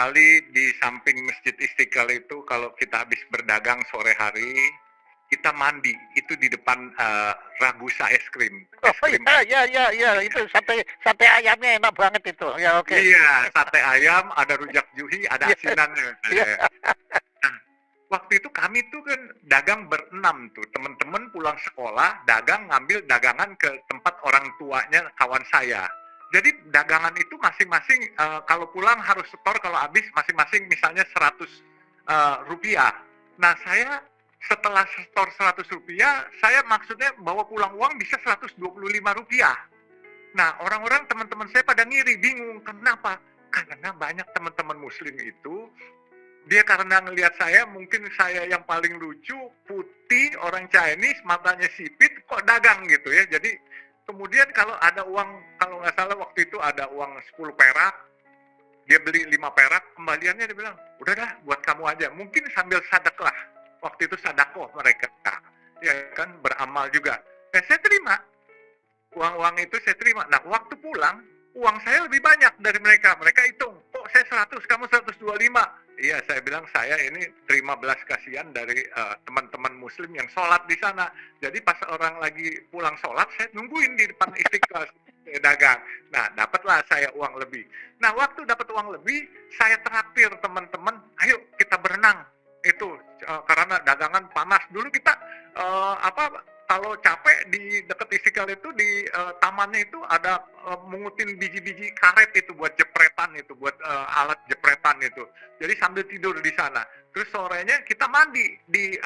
sekali di samping Masjid Istiqlal itu kalau kita habis berdagang sore hari, kita mandi itu di depan Ragusa es krim. Es Oh krim. iya, itu sate sate ayamnya enak banget itu. Ya oke. Iya, sate ayam, ada rujak juhi, ada Iya, asinannya. iya. Nah, waktu itu kami tuh kan dagang berenam tuh, teman-teman pulang sekolah, dagang ngambil dagangan ke tempat orang tuanya kawan saya. Jadi dagangan itu masing-masing kalau pulang harus setor, kalau habis masing-masing misalnya 100 rupiah. Nah saya setelah setor 100 rupiah, saya maksudnya bawa pulang uang bisa 125 rupiah. Nah orang-orang teman-teman saya pada ngiri, bingung, kenapa? Karena banyak teman-teman muslim itu dia karena ngelihat saya, mungkin saya yang paling lucu, putih, orang Chinese, matanya sipit, kok dagang gitu ya. Jadi kemudian kalau ada uang, kalau nggak salah waktu itu ada uang 10 perak, dia beli 5 perak, kembaliannya dia bilang, udah dah buat kamu aja. Mungkin sambil sadaklah, waktu itu sadakoh mereka, ya kan beramal juga. Saya terima, uang-uang itu saya terima. Nah waktu pulang, uang saya lebih banyak dari mereka. Mereka hitung, kok saya 100, kamu 125. Iya, saya bilang saya ini terima belas kasihan dari teman-teman muslim yang sholat di sana. Jadi pas orang lagi pulang sholat, saya nungguin di depan Istiqlal dagang. Nah, dapatlah saya uang lebih. Nah, waktu dapat uang lebih, saya traktir teman-teman, ayo kita berenang. Itu karena dagangan panas. Dulu kita kalau capek di dekat Istiqlal itu di tamannya itu ada mengutin biji-biji karet itu buat jepretan itu, buat alat jepretan itu. Jadi sambil tidur di sana. Terus sorenya kita mandi di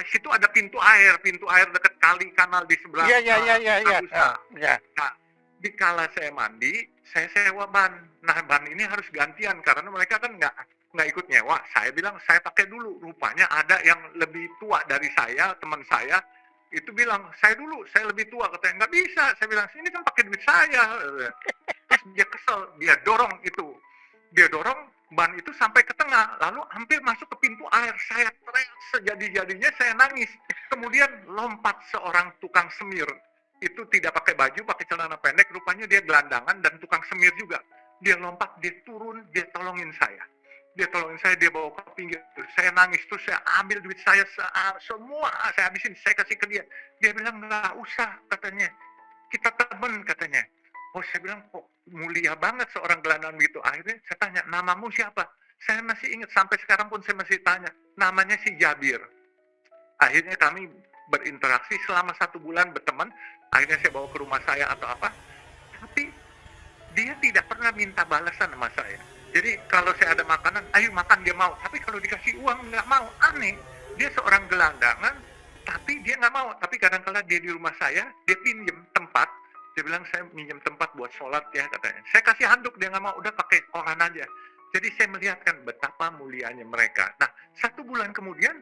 situ ada pintu air dekat kali kanal di sebelah Iya. Ya. Nah, di kala saya mandi, saya sewa ban. Nah, ban ini harus gantian karena mereka kan nggak ikut nyewa. Saya bilang saya pakai dulu. Rupanya ada yang lebih tua dari saya, teman saya itu bilang saya dulu, saya lebih tua. Katanya nggak bisa. Saya bilang ini kan pakai duit saya. Terus dia kesel, dia dorong ban itu sampai ke tengah, lalu hampir masuk ke pintu air. Saya teriak sejadi-jadinya, saya nangis. Kemudian lompat seorang tukang semir. Itu tidak pakai baju, pakai celana pendek, rupanya dia gelandangan dan tukang semir juga. Dia lompat, dia turun, dia tolongin saya. Dia bawa ke pinggir. Saya nangis, terus saya ambil duit saya semua, saya habisin, saya kasih ke dia. Dia bilang, nggak usah, katanya. Kita temen, katanya. Oh, saya bilang, kok mulia banget seorang gelandangan gitu. Akhirnya saya tanya, namamu siapa? Saya masih ingat, sampai sekarang pun saya masih tanya. Namanya si Jabir. Akhirnya kami berinteraksi selama 1 bulan berteman. Akhirnya saya bawa ke rumah saya atau apa. Tapi dia tidak pernah minta balasan sama saya. Jadi kalau saya ada makanan, ayo makan, dia mau. Tapi kalau dikasih uang nggak mau, aneh. Dia seorang gelandangan, tapi dia nggak mau. Tapi kadang-kala dia di rumah saya, dia pinjem tempat. Dia bilang saya minjem tempat buat sholat ya katanya. Saya kasih handuk, dia nggak mau. Udah pakai koran aja. Jadi saya melihatkan betapa mulianya mereka. Nah 1 bulan kemudian,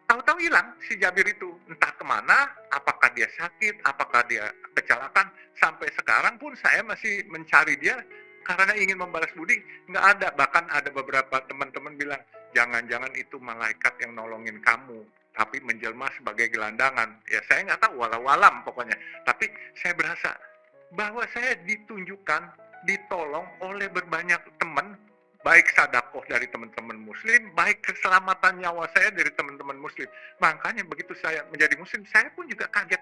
tahu-tahu hilang si Jabir itu. Entah kemana, apakah dia sakit, apakah dia kecelakaan. Sampai sekarang pun saya masih mencari dia karena ingin membalas budi. Nggak ada. Bahkan ada beberapa teman-teman bilang, jangan-jangan itu malaikat yang nolongin kamu, tapi menjelma sebagai gelandangan. Ya saya nggak tahu, walau-alam pokoknya. Tapi saya berasa bahwa saya ditunjukkan, ditolong oleh berbanyak teman, baik sadakoh dari teman-teman muslim, baik keselamatan nyawa saya dari teman-teman muslim. Makanya begitu saya menjadi muslim, saya pun juga kaget.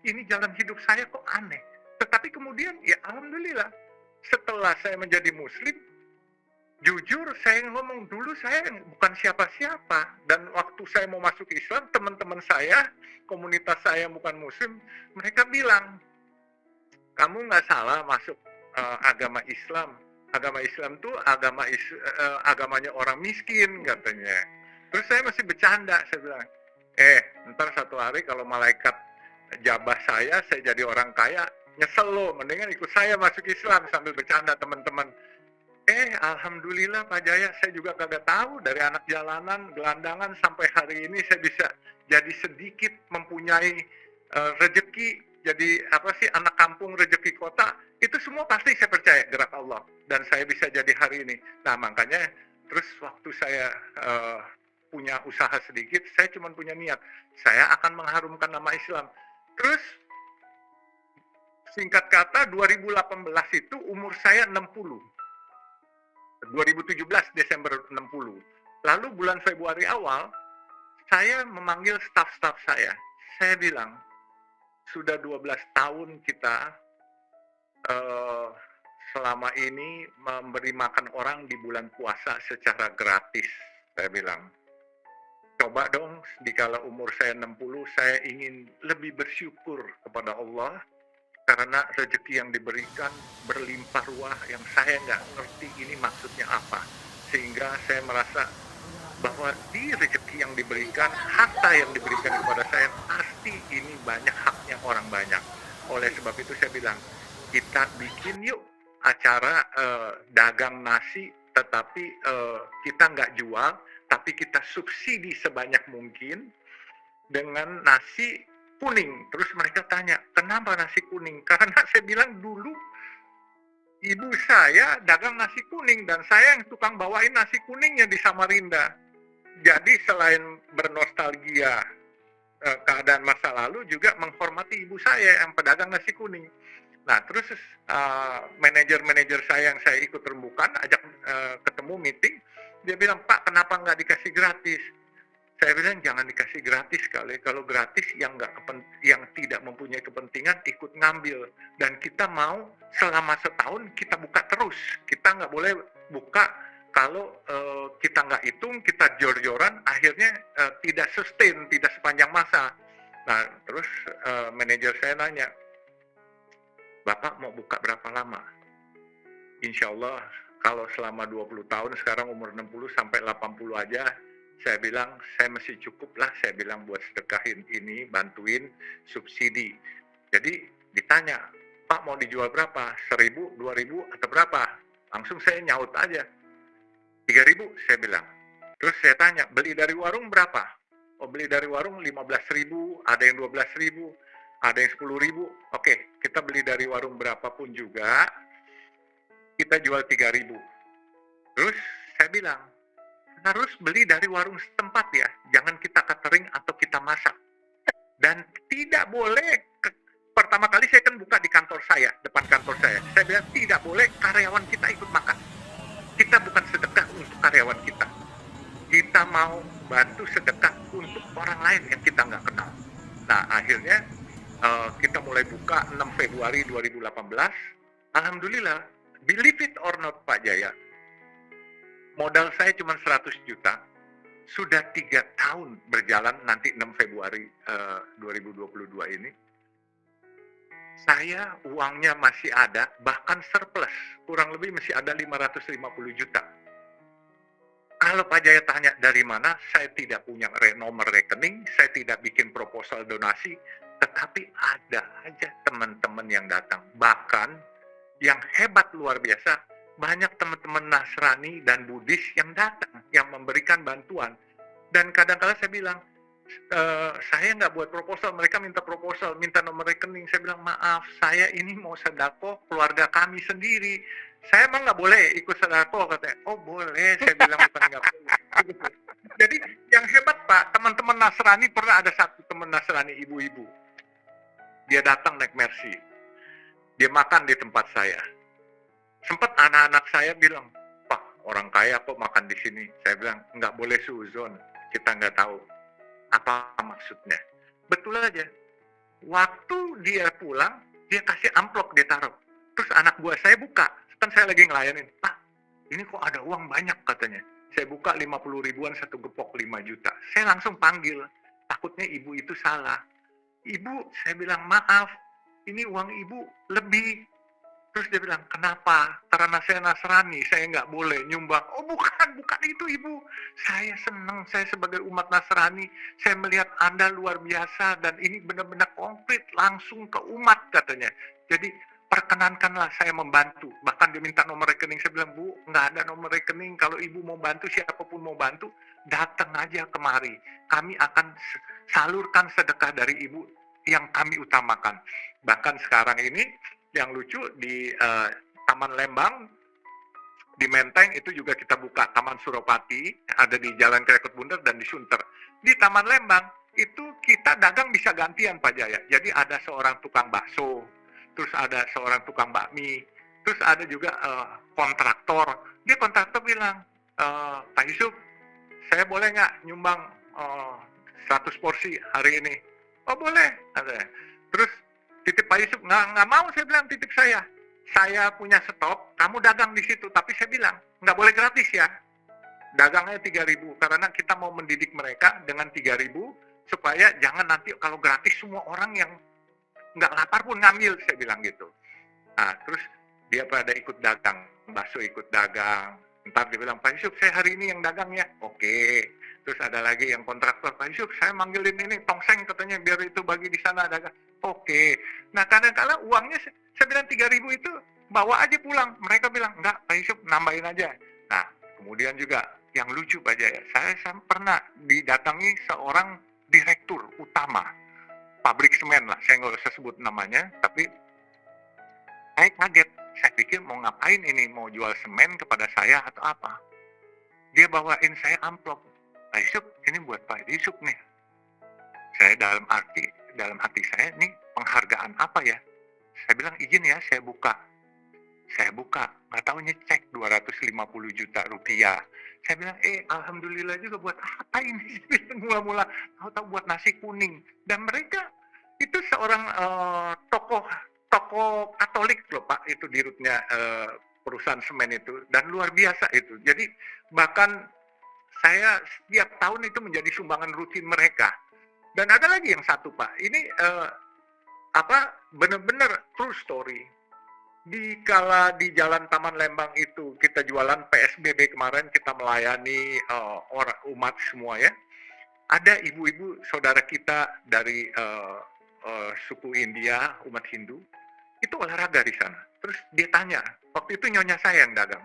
Ini jalan hidup saya kok aneh. Tetapi kemudian, ya alhamdulillah, setelah saya menjadi muslim, jujur saya ngomong, dulu saya bukan siapa-siapa. Dan waktu saya mau masuk Islam, teman-teman saya, komunitas saya bukan muslim, mereka bilang, kamu nggak salah masuk agama Islam. Agama Islam tuh agamanya orang miskin katanya. Terus saya masih bercanda, saya bilang, ntar satu hari kalau malaikat jabah saya jadi orang kaya, nyesel lo, mendingan ikut saya masuk Islam. Sambil bercanda teman-teman. Alhamdulillah Pak Jaya, saya juga kagak tahu dari anak jalanan, gelandangan sampai hari ini saya bisa jadi sedikit mempunyai rezeki, jadi anak kampung rezeki kota, itu semua pasti saya percaya gerak Allah dan saya bisa jadi hari ini. Nah makanya terus waktu saya punya usaha sedikit, saya cuma punya niat, saya akan mengharumkan nama Islam. Terus singkat kata 2018 itu umur saya 60. 2017 Desember 60. Lalu bulan Februari awal, saya memanggil staf-staf saya. Saya bilang, sudah 12 tahun kita eh, selama ini memberi makan orang di bulan puasa secara gratis. Saya bilang, coba dong, dikala umur saya 60, saya ingin lebih bersyukur kepada Allah karena rezeki yang diberikan berlimpah ruah yang saya nggak ngerti ini maksudnya apa. Sehingga saya merasa bahwa di rezeki yang diberikan, harta yang diberikan kepada saya, pasti ini banyak haknya orang banyak. Oleh sebab itu saya bilang, kita bikin yuk acara dagang nasi, tetapi kita nggak jual, tapi kita subsidi sebanyak mungkin dengan nasi kuning. Terus mereka tanya, kenapa nasi kuning? Karena saya bilang dulu ibu saya dagang nasi kuning dan saya yang tukang bawain nasi kuningnya di Samarinda. Jadi selain bernostalgia keadaan masa lalu, juga menghormati ibu saya yang pedagang nasi kuning. Nah, terus manajer-manajer saya yang saya ikut rembukan, ajak ketemu meeting, dia bilang, Pak, kenapa nggak dikasih gratis? Saya bilang, jangan dikasih gratis kali. Kalau gratis yang tidak mempunyai kepentingan ikut ngambil. Dan kita mau selama setahun kita buka terus. Kita nggak boleh buka kalau kita nggak hitung, kita jor-joran, akhirnya tidak sustain, tidak sepanjang masa. Nah, terus manajer saya nanya, Bapak mau buka berapa lama? Insya Allah kalau selama 20 tahun, sekarang umur 60 sampai 80 aja, saya bilang saya masih cukup lah, saya bilang buat sedekahin ini, bantuin, subsidi. Jadi ditanya, Pak mau dijual berapa? 1.000, 2.000 atau berapa? Langsung saya nyaut aja, 3.000 saya bilang. Terus saya tanya, beli dari warung berapa? Oh, beli dari warung 15.000, ada yang 12.000, ada yang 10.000. Oke, kita beli dari warung berapapun juga, kita jual 3.000. Terus saya bilang, harus beli dari warung setempat ya, jangan kita catering atau kita masak. Dan tidak boleh, pertama kali saya kan buka di kantor saya, depan kantor saya bilang tidak boleh karyawan kita ikut makan. Kita bukan sedekah untuk karyawan kita, kita mau bantu sedekah untuk orang lain yang kita nggak kenal. Nah, akhirnya kita mulai buka 6 Februari 2018. Alhamdulillah, believe it or not Pak Jaya, modal saya cuma 100 juta, sudah 3 tahun berjalan, nanti 6 Februari 2022 ini, saya uangnya masih ada, bahkan surplus, kurang lebih masih ada 550 juta. Kalau Pak Jaya tanya dari mana, saya tidak punya nomor rekening, saya tidak bikin proposal donasi, tetapi ada aja teman-teman yang datang. Bahkan yang hebat luar biasa, banyak teman-teman Nasrani dan Buddhis yang datang, yang memberikan bantuan. Dan kadang-kadang saya bilang, saya nggak buat proposal, mereka minta proposal, minta nomor rekening. Saya bilang, maaf, saya ini mau sedekah keluarga kami sendiri. Saya emang nggak boleh ikut sedekah, katanya. Oh boleh, saya bilang bukan nggak boleh. Jadi yang hebat Pak, teman-teman Nasrani, pernah ada satu teman Nasrani ibu-ibu, dia datang naik Mercy, dia makan di tempat saya. Sempat anak-anak saya bilang, Pak, orang kaya kok makan di sini. Saya bilang, nggak boleh suzon, kita nggak tahu apa maksudnya. Betul aja, waktu dia pulang, dia kasih amplop, dia taruh. Terus anak buah saya buka, kan saya lagi ngelayanin, Pak, ini kok ada uang banyak katanya. Saya buka 50 ribuan, satu gepok 5 juta. Saya langsung panggil, takutnya ibu itu salah. Ibu, saya bilang, maaf, ini uang ibu lebih. Terus dia bilang, kenapa? Karena saya Nasrani, saya nggak boleh nyumbang. Oh bukan itu ibu. Saya senang, saya sebagai umat Nasrani, saya melihat Anda luar biasa, dan ini benar-benar konkret, langsung ke umat katanya. Jadi perkenankanlah saya membantu. Bahkan dia minta nomor rekening. Saya bilang, Bu, nggak ada nomor rekening. Kalau ibu mau bantu, siapapun mau bantu, datang aja kemari. Kami akan salurkan sedekah dari ibu yang kami utamakan. Bahkan sekarang ini, yang lucu di Taman Lembang, di Menteng itu juga kita buka Taman Suropati, ada di Jalan Krekut Bundar dan di Sunter. Di Taman Lembang itu kita dagang bisa gantian Pak Jaya. Jadi ada seorang tukang bakso, terus ada seorang tukang bakmi. Terus ada juga kontraktor. Dia kontraktor bilang, Pak Yusuf, saya boleh nggak nyumbang 100 porsi hari ini? Oh boleh, katanya. Terus titip Pak Yusuf, nggak mau, saya bilang titip saya. Saya punya stok, kamu dagang di situ. Tapi saya bilang, nggak boleh gratis ya. Dagangnya 3.000, karena kita mau mendidik mereka dengan 3.000, supaya jangan nanti kalau gratis semua orang yang nggak lapar pun ngambil, saya bilang gitu. Nah, terus dia pada ikut dagang, bakso ikut dagang. Ntar dia bilang, Pak Yusuf, saya hari ini yang dagang ya. Oke. Terus ada lagi yang kontraktor, Pak Yusuf, saya manggilin ini tongseng katanya, biar itu bagi di sana dagang. Oke. Nah, kadang-kadang uangnya, saya bilang 3.000 itu, bawa aja pulang. Mereka bilang, enggak, Pak Yusuf, nambahin aja. Nah, kemudian juga, yang lucu Pak Jaya, saya pernah didatangi seorang direktur utama pabrik semen lah, saya nggak usah sebut namanya, tapi saya kaget. Saya pikir mau ngapain ini, mau jual semen kepada saya atau apa. Dia bawain saya amplop. Pak Yusuf, ini buat Pak Yusuf nih. Saya dalam hati saya, ini penghargaan apa ya? Saya bilang, izin ya, saya buka. Saya buka, nggak taunya cek 250 juta rupiah. Saya bilang, alhamdulillah juga, buat apa ini? Mula-mula tahu-tahu buat nasi kuning. Dan mereka itu seorang tokoh Katolik loh Pak, itu dirutnya perusahaan semen itu, dan luar biasa itu. Jadi bahkan saya setiap tahun itu menjadi sumbangan rutin mereka. Dan ada lagi yang satu Pak, ini benar-benar true story. Kala di Jalan Taman Lembang itu kita jualan PSBB kemarin, kita melayani orang umat semua ya. Ada ibu-ibu saudara kita dari suku India, umat Hindu, itu olahraga di sana. Terus dia tanya, waktu itu nyonya saya yang dagang.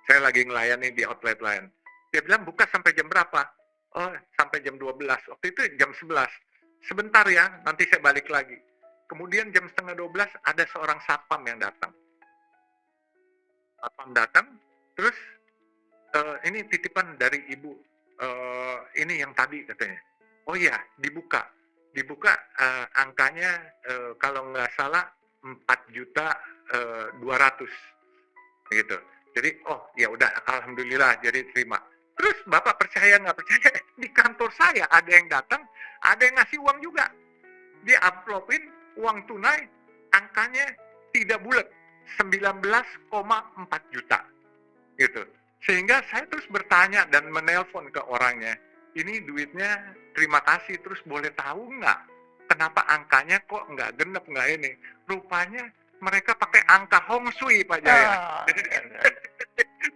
Saya lagi ngelayani di outlet lain. Dia bilang, buka sampai jam berapa? Oh, sampai jam 12. Waktu itu jam 11. Sebentar ya, nanti saya balik lagi. Kemudian jam 11:30 ada seorang satpam yang datang. Satpam datang, terus ini titipan dari ibu, ini yang tadi katanya. Oh iya, dibuka angkanya kalau nggak salah 4.200.000 gitu. Jadi oh ya udah, alhamdulillah, jadi terima. Terus Bapak percaya nggak percaya, di kantor saya ada yang datang, ada yang ngasih uang juga. Dia amplopin uang tunai, angkanya tidak bulat, 19,4 juta gitu. Sehingga saya terus bertanya dan menelpon ke orangnya, ini duitnya terima kasih, terus boleh tahu nggak kenapa angkanya kok nggak genep, nggak ini? Rupanya mereka pakai angka Hong Sui Pak Jaya.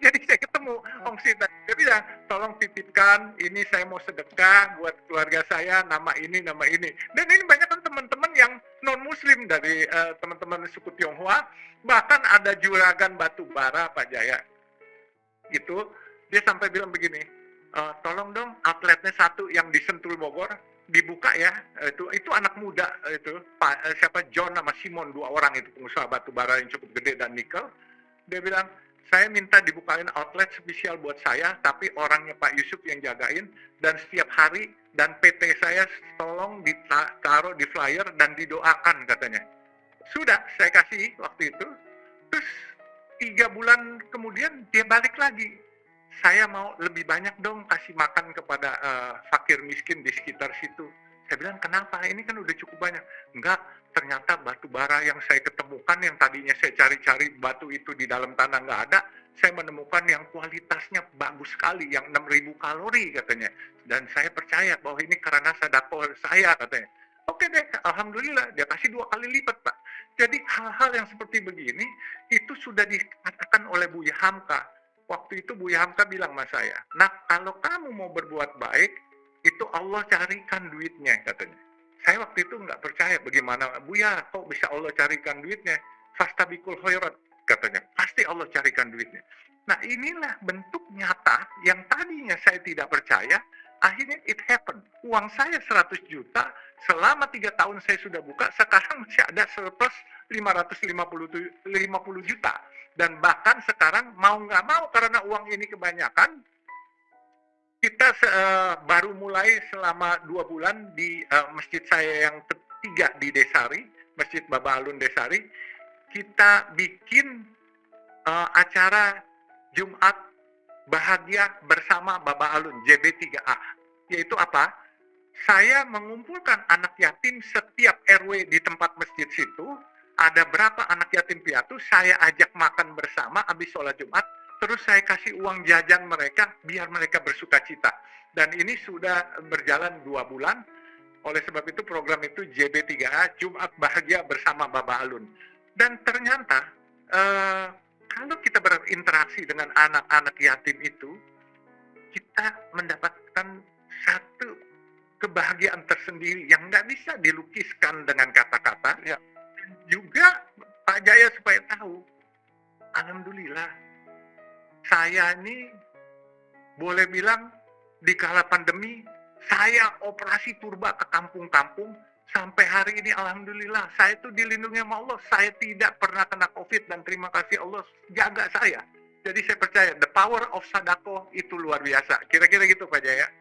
Jadi saya ketemu Hong Sui, dia bilang, tolong titipkan, ini saya mau sedekah buat keluarga saya, nama ini. Dan ini banyak kan teman-teman yang non-muslim dari teman-teman suku Tionghoa, bahkan ada juragan batu bara Pak Jaya. Itu dia sampai bilang begini, tolong dong outletnya satu yang di Sentul Bogor dibuka ya. Itu anak muda itu siapa, John sama Simon, 2 orang itu pengusaha batu bara yang cukup gede dan nikel. Dia bilang, saya minta dibukain outlet spesial buat saya, tapi orangnya Pak Yusuf yang jagain, dan setiap hari, dan PT saya tolong ditaruh di flyer dan didoakan katanya. Sudah, saya kasih waktu itu. Terus 3 bulan kemudian dia balik lagi. Saya mau lebih banyak dong kasih makan kepada fakir miskin di sekitar situ. Saya bilang, kenapa? Ini kan udah cukup banyak. Enggak, ternyata batu bara yang saya ketemukan, yang tadinya saya cari-cari batu itu di dalam tanah nggak ada, saya menemukan yang kualitasnya bagus sekali, yang 6.000 kalori katanya. Dan saya percaya bahwa ini karena sedekah saya katanya. Oke deh, alhamdulillah, dia kasih 2 kali lipat Pak. Jadi hal-hal yang seperti begini, itu sudah dikatakan oleh Buya Hamka. Waktu itu Buya Hamka bilang sama saya, nah kalau kamu mau berbuat baik, itu Allah carikan duitnya katanya. Saya waktu itu nggak percaya, bagaimana Buya kok bisa Allah carikan duitnya? Fastabikul khairat katanya, pasti Allah carikan duitnya. Nah inilah bentuk nyata yang tadinya saya tidak percaya, akhirnya it happen. Uang saya 100 juta, selama 3 tahun saya sudah buka, sekarang masih ada surplus 550 juta. Dan bahkan sekarang mau nggak mau, karena uang ini kebanyakan, kita baru mulai selama 2 bulan di masjid saya yang ketiga di Desari, Masjid Baba Alun Desari, kita bikin acara Jumat Bahagia bersama Baba Alun, JB3A. Yaitu apa? Saya mengumpulkan anak yatim setiap RW di tempat masjid situ. Ada berapa anak yatim piatu, saya ajak makan bersama habis sholat Jumat, terus saya kasih uang jajan mereka biar mereka bersuka cita. Dan ini sudah berjalan 2 bulan. Oleh sebab itu program itu JB3A, Jumat Bahagia bersama Baba Alun. Dan ternyata kalau kita berinteraksi dengan anak-anak yatim itu, kita mendapatkan satu kebahagiaan tersendiri yang nggak bisa dilukiskan dengan kata-kata. Ya. Juga Pak Jaya supaya tahu, alhamdulillah, saya ini boleh bilang di kala pandemi, saya operasi turba ke kampung-kampung, sampai hari ini alhamdulillah, saya itu dilindungi sama Allah, saya tidak pernah kena COVID dan terima kasih Allah jaga saya. Jadi saya percaya, the power of sadaqah itu luar biasa. Kira-kira gitu Pak Jaya.